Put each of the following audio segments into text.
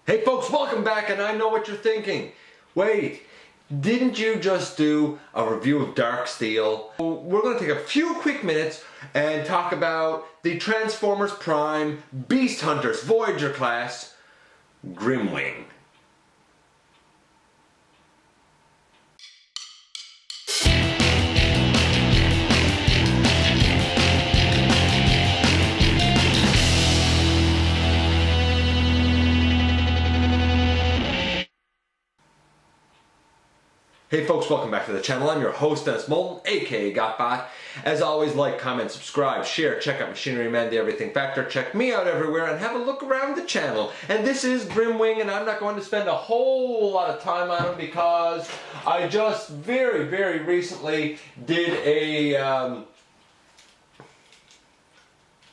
Hey folks, welcome back, and I know what you're thinking. Wait, didn't you just do a review of Darksteel? We're going to take a few quick minutes and talk about the Transformers Prime Beast Hunters Voyager class Grimwing. Hey folks, welcome back to the channel. I'm your host, Dennis Moulton, aka GotBot. As always, like, comment, subscribe, share, check out Machinery Man, the Everything Factor, check me out everywhere, and have a look around the channel. And this is Grimwing, and I'm not going to spend a whole lot of time on him because I just very recently did a,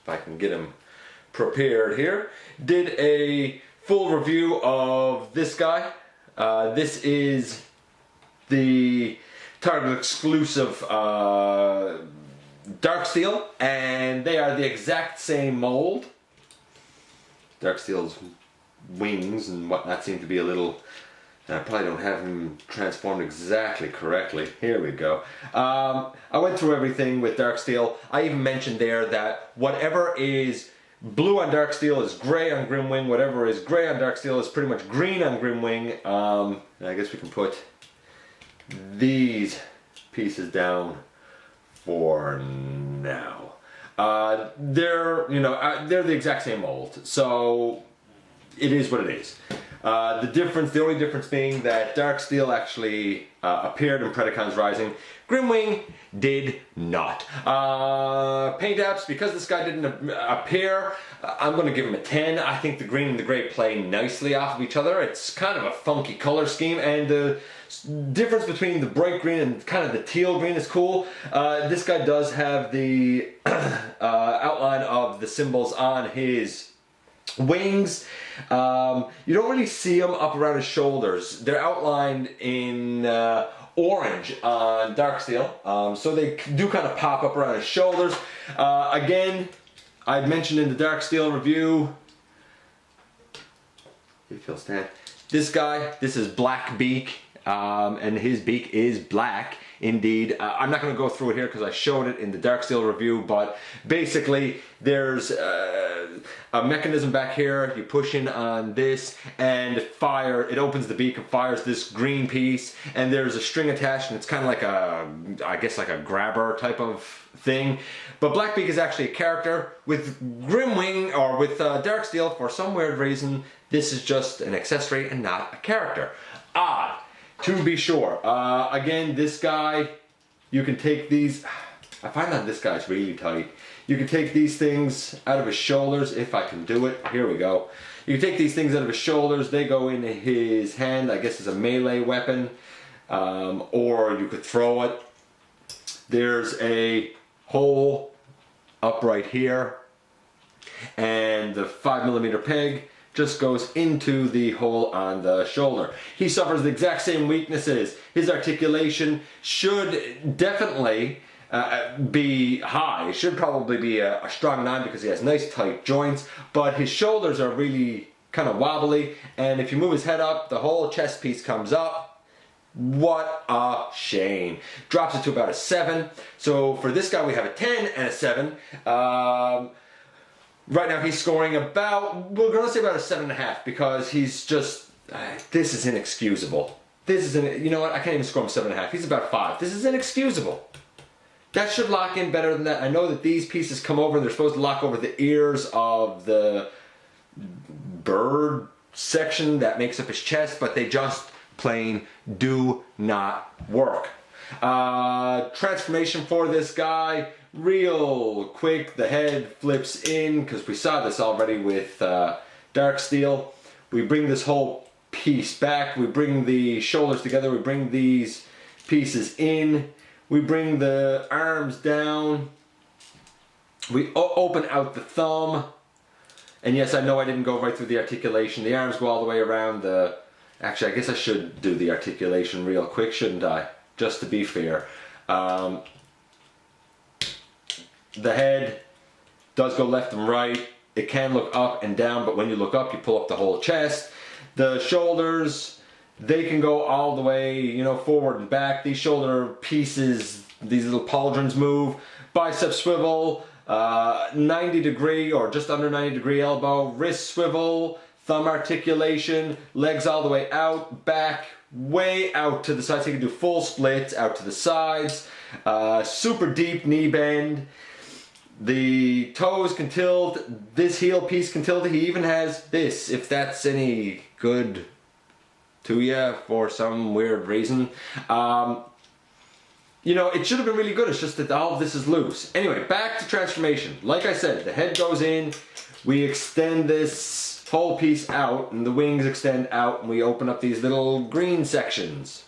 if I can get him prepared here, did a full review of this guy. This is the Target exclusive Darksteel, and they are the exact same mold. Darksteel's wings and whatnot seem to be a little, I probably don't have them transformed exactly correctly. Here we go. I went through everything with Darksteel. I even mentioned there that whatever is blue on Darksteel is gray on Grimwing. Whatever is gray on Darksteel is pretty much green on Grimwing. I guess we can put these pieces down for now. They're the exact same mold, so it is what it is. The only difference being that Darksteel actually appeared in Predacon's Rising. Grimwing did not. Paint apps, because this guy didn't appear, I'm going to give him a 10. I think the green and the gray play nicely off of each other. It's kind of a funky color scheme, and the difference between the bright green and kind of the teal green is cool. This guy does have the outline of the symbols on his wings. You don't really see them up around his shoulders. They're outlined in orange on Darksteel, so they do kind of pop up around his shoulders. Again, I mentioned in the Darksteel review, if you'll stand, this guy, this is Blackbeak, and his beak is black indeed. I'm not going to go through it here because I showed it in the Darksteel review, but basically there's a mechanism back here. You push in on this and it opens the beak and fires this green piece, and there's a string attached, and it's kind of like I guess like a grabber type of thing. But Blackbeak is actually a character. With Grimwing, or with Darksteel, for some weird reason, this is just an accessory and not a character. Odd, to be sure. Again, this guy, you can take these, I find that this guy's really tight. You can take these things out of his shoulders, if I can do it. Here we go. You can take these things out of his shoulders, they go in his hand, I guess as a melee weapon, or you could throw it. There's a hole up right here, and the 5mm peg just goes into the hole on the shoulder. He suffers the exact same weaknesses. His articulation should definitely be high. It should probably be a strong 9 because he has nice tight joints, but his shoulders are really kind of wobbly, and if you move his head up, the whole chest piece comes up. What a shame. Drops it to about a 7. So for this guy we have a 10 and a 7. Right now he's scoring about, we're going to say about a 7.5, because he's just, this is inexcusable. This is, you know what, I can't even score him 7.5. He's about 5. This is inexcusable. That should lock in better than that. I know that these pieces come over and they're supposed to lock over the ears of the bird section that makes up his chest, but they just plain do not work. Transformation for this guy, real quick. The head flips in, because we saw this already with Darksteel. We bring this whole piece back, we bring the shoulders together, we bring these pieces in, we bring the arms down, we open out the thumb, and yes, I know I didn't go right through the articulation. The arms go all the way around the, actually I guess I should do the articulation real quick, shouldn't I? Just to be fair. The head does go left and right. It can look up and down, but when you look up, you pull up the whole chest. The shoulders, they can go all the way, you know, forward and back. These shoulder pieces, these little pauldrons move. Bicep swivel, 90 degree or just under 90 degree elbow, wrist swivel, thumb articulation, legs all the way out, back way out to the sides. So you can do full splits out to the sides, super deep knee bend. The toes can tilt, this heel piece can tilt. He even has this, if that's any good to you for some weird reason. You know, it should have been really good, it's just that all of this is loose. Anyway, back to transformation. Like I said, the head goes in, we extend this whole piece out, and the wings extend out, and we open up these little green sections.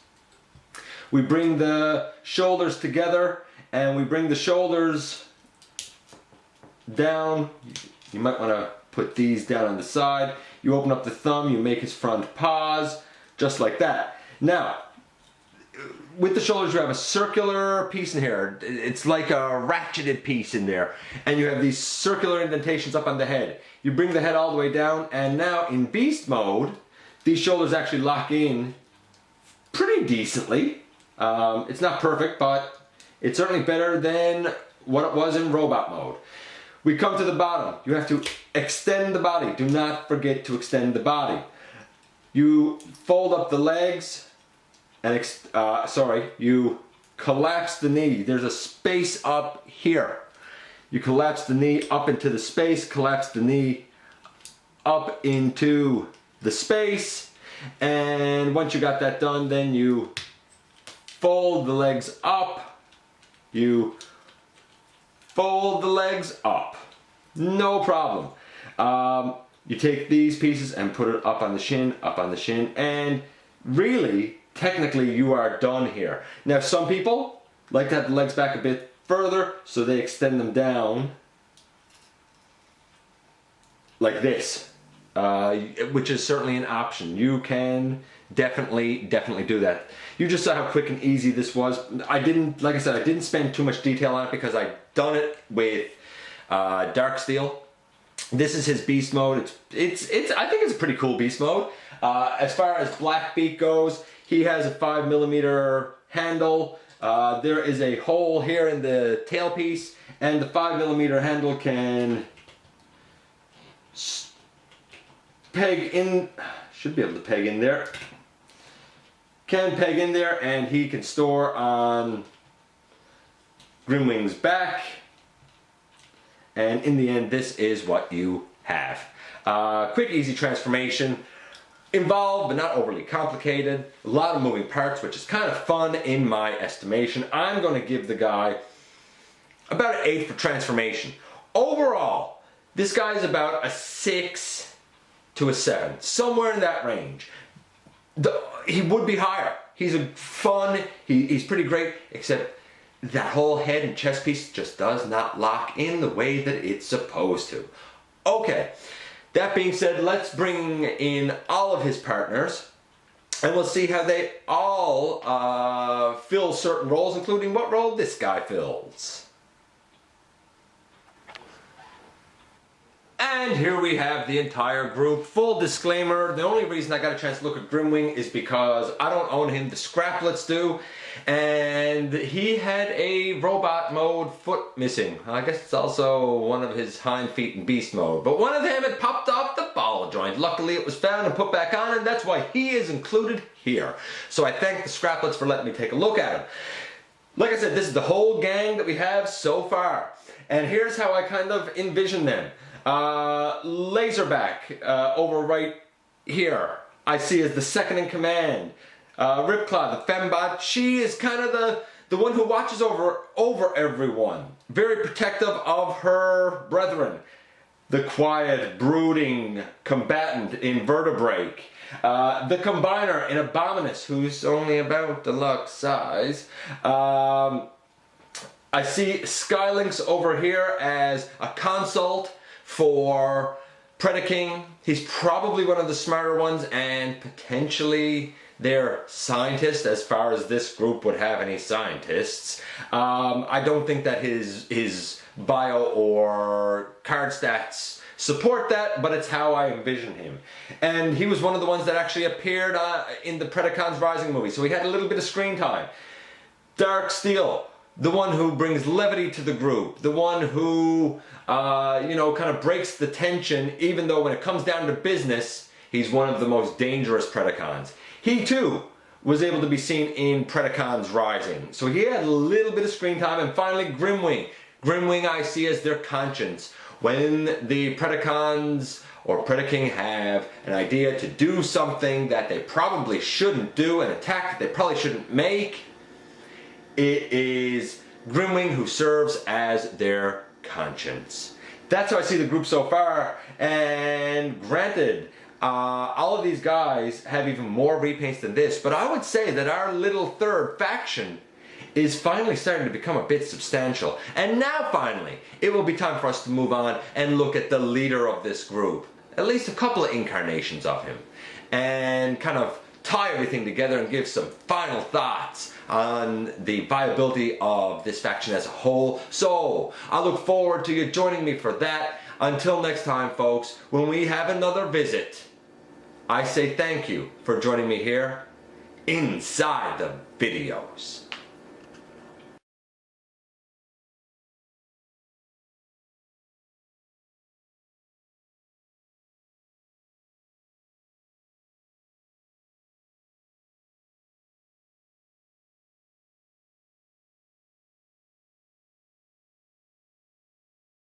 We bring the shoulders together, and we bring the shoulders down. You might want to put these down on the side. You open up the thumb, you make his front paws, just like that. Now, with the shoulders you have a circular piece in here. It's like a ratcheted piece in there. And you have these circular indentations up on the head. You bring the head all the way down, and now in beast mode, these shoulders actually lock in pretty decently. It's not perfect, but it's certainly better than what it was in robot mode. We come to the bottom. You have to extend the body. Do not forget to extend the body. You fold up the legs, and you collapse the knee. There's a space up here. You collapse the knee up into the space, collapse the knee up into the space, and once you got that done, then you fold the legs up. You fold the legs up. No problem. You take these pieces and put it up on the shin, and really, technically, you are done here. Now, some people like to have the legs back a bit further, so they extend them down like this, which is certainly an option. You can definitely do that. You just saw how quick and easy this was. Like I said, I didn't spend too much detail on it because I've done it with Dark Steel. This is his beast mode. I think it's a pretty cool beast mode. As far as Blackbeak goes, he has a 5mm handle. There is a hole here in the tailpiece, and the 5mm handle can peg in. Should be able to peg in there. Can peg in there, and he can store on Grimwing's back. And in the end, this is what you have. Quick, easy transformation. Involved, but not overly complicated. A lot of moving parts, which is kind of fun in my estimation. I'm going to give the guy about an 8 for transformation. Overall, this guy is about a 6 to a 7. Somewhere in that range. He would be higher. He's fun. He's pretty great, except that whole head and chest piece just does not lock in the way that it's supposed to. Okay, that being said, let's bring in all of his partners, and we'll see how they all fill certain roles, including what role this guy fills. And here we have the entire group. Full disclaimer, the only reason I got a chance to look at Grimwing is because I don't own him, the Scraplets do, and he had a robot mode foot missing. I guess it's also one of his hind feet in beast mode, but one of them had popped off the ball joint. Luckily it was found and put back on, and that's why he is included here. So I thank the Scraplets for letting me take a look at him. Like I said, this is the whole gang that we have so far, and here's how I kind of envision them. Laserback over right here, I see as the second in command. Ripclaw, the fembot, she is kind of the one who watches over everyone. Very protective of her brethren. The quiet, brooding combatant in Vertebrake. The combiner in Abominus, who's only about deluxe size. I see Skylinks over here as a consult for Predacon. He's probably one of the smarter ones, and potentially their scientist, as far as this group would have any scientists. I don't think that his bio or card stats support that, but it's how I envision him. And he was one of the ones that actually appeared in the Predacon's Rising movie, so he had a little bit of screen time. Dark Steel, the one who brings levity to the group, the one who, you know, kind of breaks the tension, even though when it comes down to business, he's one of the most dangerous Predacons. He too was able to be seen in Predacon's Rising. So he had a little bit of screen time. And finally, Grimwing. Grimwing I see as their conscience. When the Predacons or Predaking have an idea to do something that they probably shouldn't do, an attack that they probably shouldn't make, it is Grimwing who serves as their conscience. That's how I see the group so far. And granted, all of these guys have even more repaints than this, but I would say that our little third faction is finally starting to become a bit substantial. And now finally, it will be time for us to move on and look at the leader of this group. At least a couple of incarnations of him. And kind of tie everything together and give some final thoughts on the viability of this faction as a whole. So, I look forward to you joining me for that. Until next time, folks, when we have another visit, I say thank you for joining me here inside the videos.